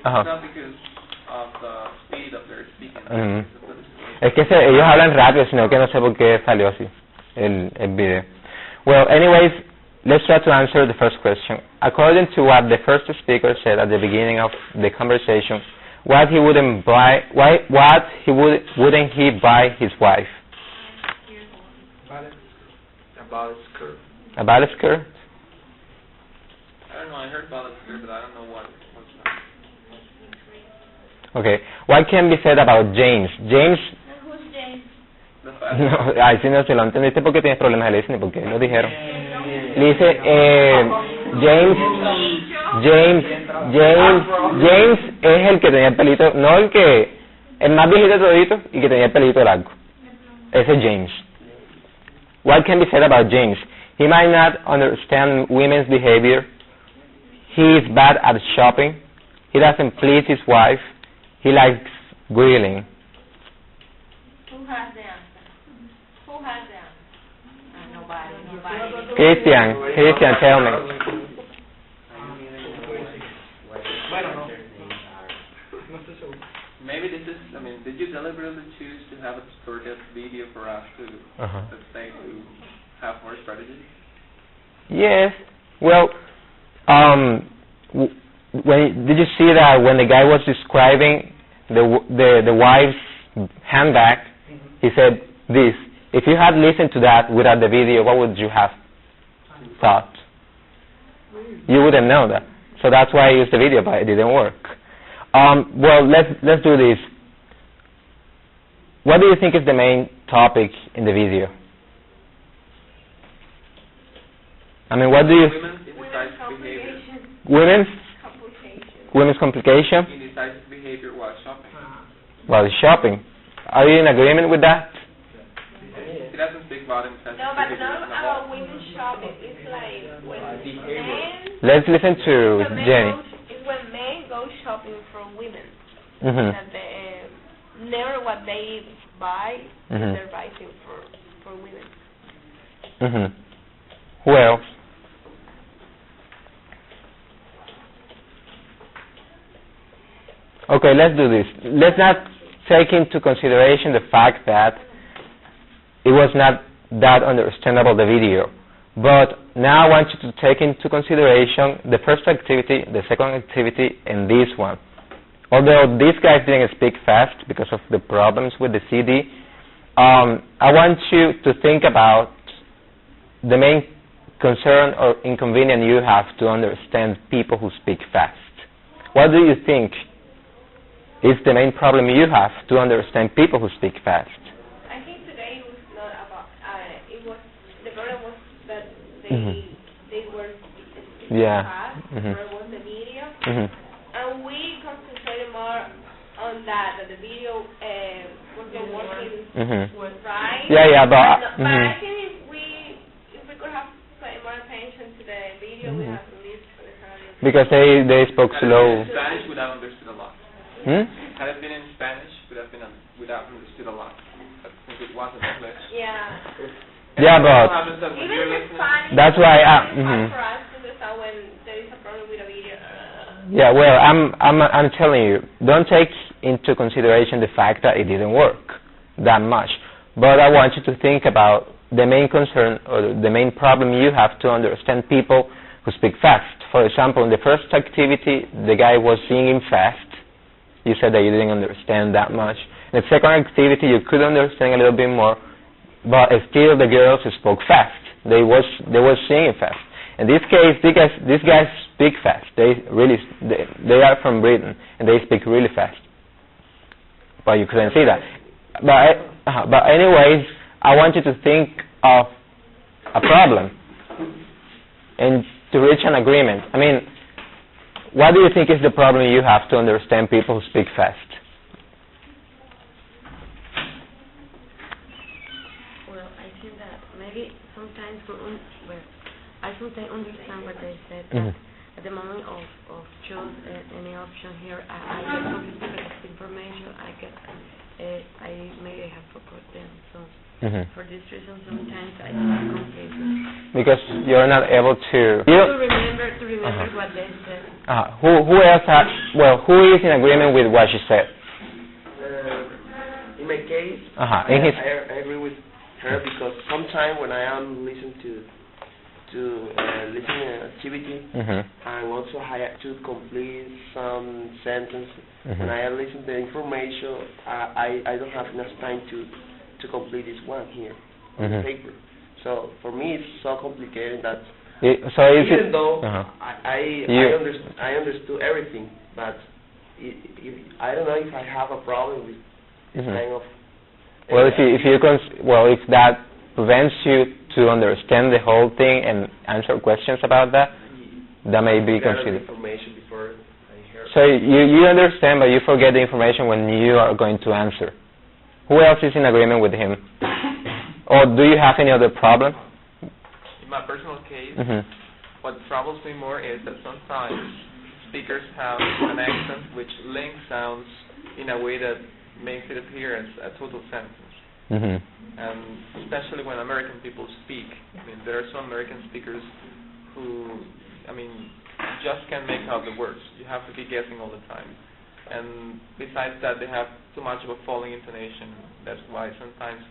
Not because of the speed of their speaking. Es que ellos hablan rápido, sino que no sé por qué salió así el video. Well, anyways, let's try to answer the first question. According to what the first speaker said at the beginning of the conversation, wouldn't he buy his wife? A ballet skirt? I don't know, I heard ballet skirt, but I don't know what's that. Okay, what can be said about James? James... Who's James? No, ay, sí, no, se lo entendiste porque tienes problemas de listening, porque lo dijeron. Le dice, James es el que tenía el pelito, no el más viejito todito y que tenía el pelito largo. Ese es James. What can be said about James? He might not understand women's behavior. He is bad at shopping. He doesn't please his wife. He likes grilling. Who has the answer? Nobody. Christian, tell me. Maybe this is, did you deliberately choose to have a distorted video for us to, let's say, to have more strategies? Yes. Well, did you see that when the guy was describing the wife's handbag, he said this: if you had listened to that without the video, what would you have thought? You wouldn't know that. So that's why I used the video, but it didn't work. Well, let's do this. What do you think is the main topic in the video? What do you... Women's complication? Indecisive behavior while shopping. While shopping. Are you in agreement with that? He doesn't speak about himself. No, but not about women shopping. It's like when men... Let's listen to Jenny. It's when men go shopping for women. That they, never what they buy, they're buying for women. Well... Okay, let's do this. Let's not take into consideration the fact that it was not that understandable, the video. But now I want you to take into consideration the first activity, the second activity, and this one. Although these guys didn't speak fast because of the problems with the CD, I want you to think about the main concern or inconvenience you have to understand people who speak fast. What do you think is the main problem you have to understand people who speak fast? I think today it was not about, the problem was that they were speaking fast, it was the video, and we concentrated more on that the video wasn't working right. But I think if we could have paid more attention to the video, we have to listen to the radio. Because they spoke slow. In Spanish, we would have understood a lot. Had it been in Spanish, we would have understood a lot. But since it wasn't English. Yeah, but even in Spanish, that's why for us to understand when there is a problem with a video. Yeah, well, I'm telling you, don't take into consideration the fact that it didn't work that much. But I want you to think about the main concern or the main problem you have to understand people who speak fast. For example, in the first activity, the guy was singing fast. You said that you didn't understand that much. In the second activity, you could understand a little bit more, but still the girls spoke fast. They were singing fast. In this case, these guys speak fast. They are from Britain and they speak really fast. But you couldn't see that. But anyways, I want you to think of a problem and to reach an agreement. What do you think is the problem you have to understand people who speak fast? Well, I think that maybe sometimes I sometimes understand what they said. At the moment of choose any option here, I get confused because information I get, I maybe have forgot them. So for this reason, sometimes I get confused. Because you're not able to. To remember what they said. Who else has? Well, who is in agreement with what she said? In my case, I agree with her because sometimes when I am listening to listening activity, I also have to complete some sentences. When I listen to the information, I don't have enough time to complete this one here on the paper. So for me, it's so complicated that even though I understood everything, but I don't know if I have a problem with this kind of. Well, if that prevents you to understand the whole thing and answer questions about that, that may be considered. Information before I hear. So you understand, but you forget the information when you are going to answer. Who else is in agreement with him? Or do you have any other problem? In my personal case, what troubles me more is that sometimes speakers have an accent which links sounds in a way that makes it appear as a total sentence. And especially when American people speak. I mean, there are some American speakers who, just can't make out the words. You have to be guessing all the time. And besides that, they have too much of a falling intonation. That's why sometimes,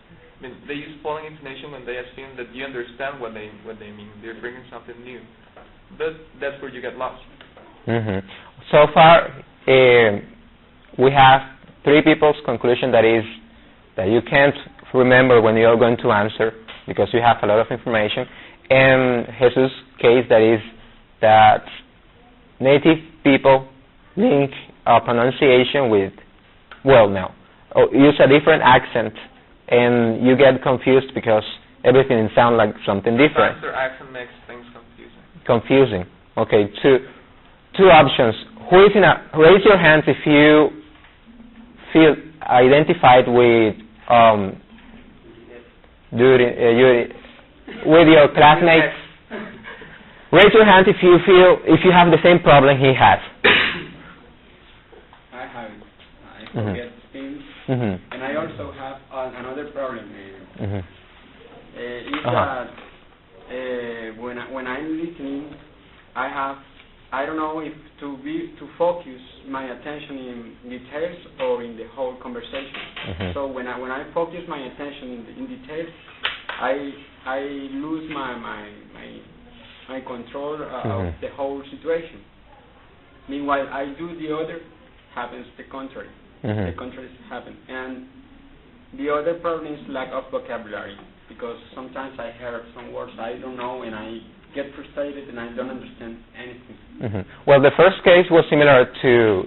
they use falling intonation when they assume that you understand what they mean. They're bringing something new. But that's where you get lost. So far, we have three people's conclusion that you can't remember when you are going to answer because you have a lot of information, and Jesus' case that native people link pronunciation with use a different accent, and you get confused because everything sounds like something different. Sometimes their accent makes things confusing. Okay, two options. Who is raise your hands if you feel identified with with your classmates. Raise your hand if you have the same problem he has. I have it. I forget things, and I also have another problem. Is that when I'm listening, I don't know if to focus my attention in details or in the whole conversation. So when I focus my attention in details, I lose my control of the whole situation. Meanwhile, I do the other, happens the contrary. The contrary happens, and the other problem is lack of vocabulary, because sometimes I hear some words I don't know and I get frustrated and I don't understand anything. Well, the first case was similar to